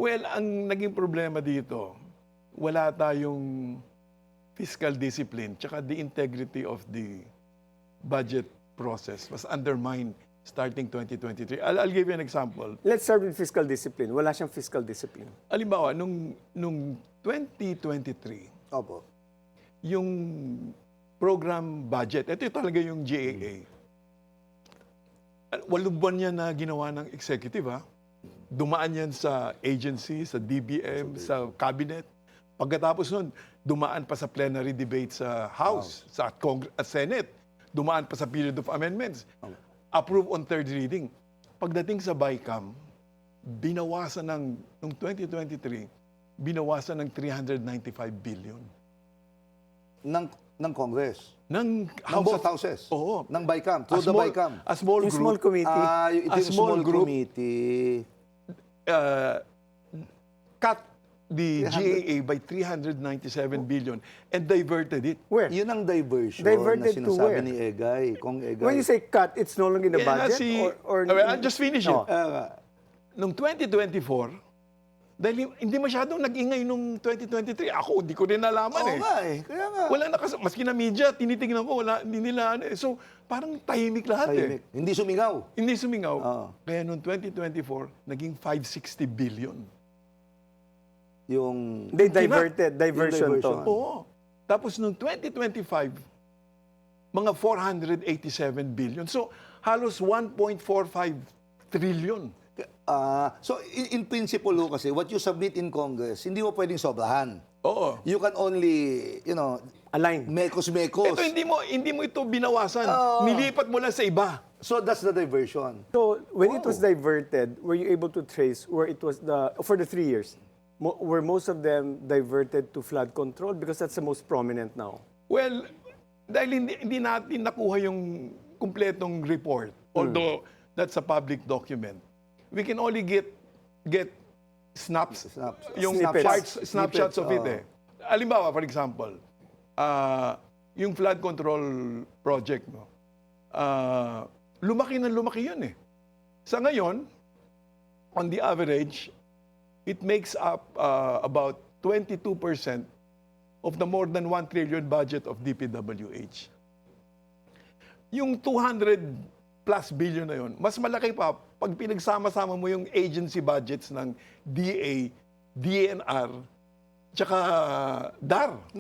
Well, ang naging problema dito, wala tayong fiscal discipline, tsaka the integrity of the budget process was undermined starting 2023. I'll give you an example. Let's start with fiscal discipline. Wala siyang fiscal discipline. Halimbawa, nung 2023, Opo. yung program budget, ito talaga yung GAA. 8 buwan yan na ginawa ng executive, ha? Dumaan yan sa agency, sa DBM, sa cabinet. Pagkatapos nun, dumaan pa sa plenary debate sa House, sa Senate. Dumaan pa sa period of amendments. Approve on third reading. Pagdating sa BICAM, binawasan noong 2023, binawasan ng 395 billion. Ng Congress? Ng Both houses? Oo. Ng BICAM? Through the BICAM? A small Yung group. small committee. Ito yung small committee. Cut the GAA by 397 billion and diverted it. Where? Yun ang diversion Diverted na to sinasabi where? ni Egay. Kong Egay. When you say cut, it's no longer in the budget? I'll just finish it. Oh. Noong 2024, dahil hindi masyadong nag-ingay nung 2023. Ako, di ko rin nalaman Oo nga eh. Kaya nga. Wala maski na media, tinitingnan ko, hindi nila ano eh. So, parang tahimik lahat eh. Tahimik. Hindi sumingaw. Hindi sumingaw. Oo. Kaya noong 2024, naging 560 billion. Yung... They diversion Yung to. diversion. Oo. Tapos noong 2025, mga 487 billion. So, halos 1.45 trillion. So, in principle ho kasi, what you submit in Congress, hindi mo pwedeng sobrahan. Oo. You can only, Align. mekos-mekos. Ito, hindi mo ito binawasan. Nilipat mo lang sa iba. So, that's the diversion. So, when it was diverted, were you able to trace where it was for the 3 years? Were most of them diverted to flood control? Because that's the most prominent now. Well, dahil hindi natin nakuha yung kumpletong report, although that's a public document, we can only get yung snapshots of it eh. Halimbawa, for example, yung flood control project, no? Lumaki yun eh. Sa ngayon, on the average, it makes up about 22% of the more than 1 trillion budget of DPWH. Yung 200 plus billion na yun, mas malaki pa pag pinagsama-sama mo yung agency budgets ng DA, DNR, tsaka DAR.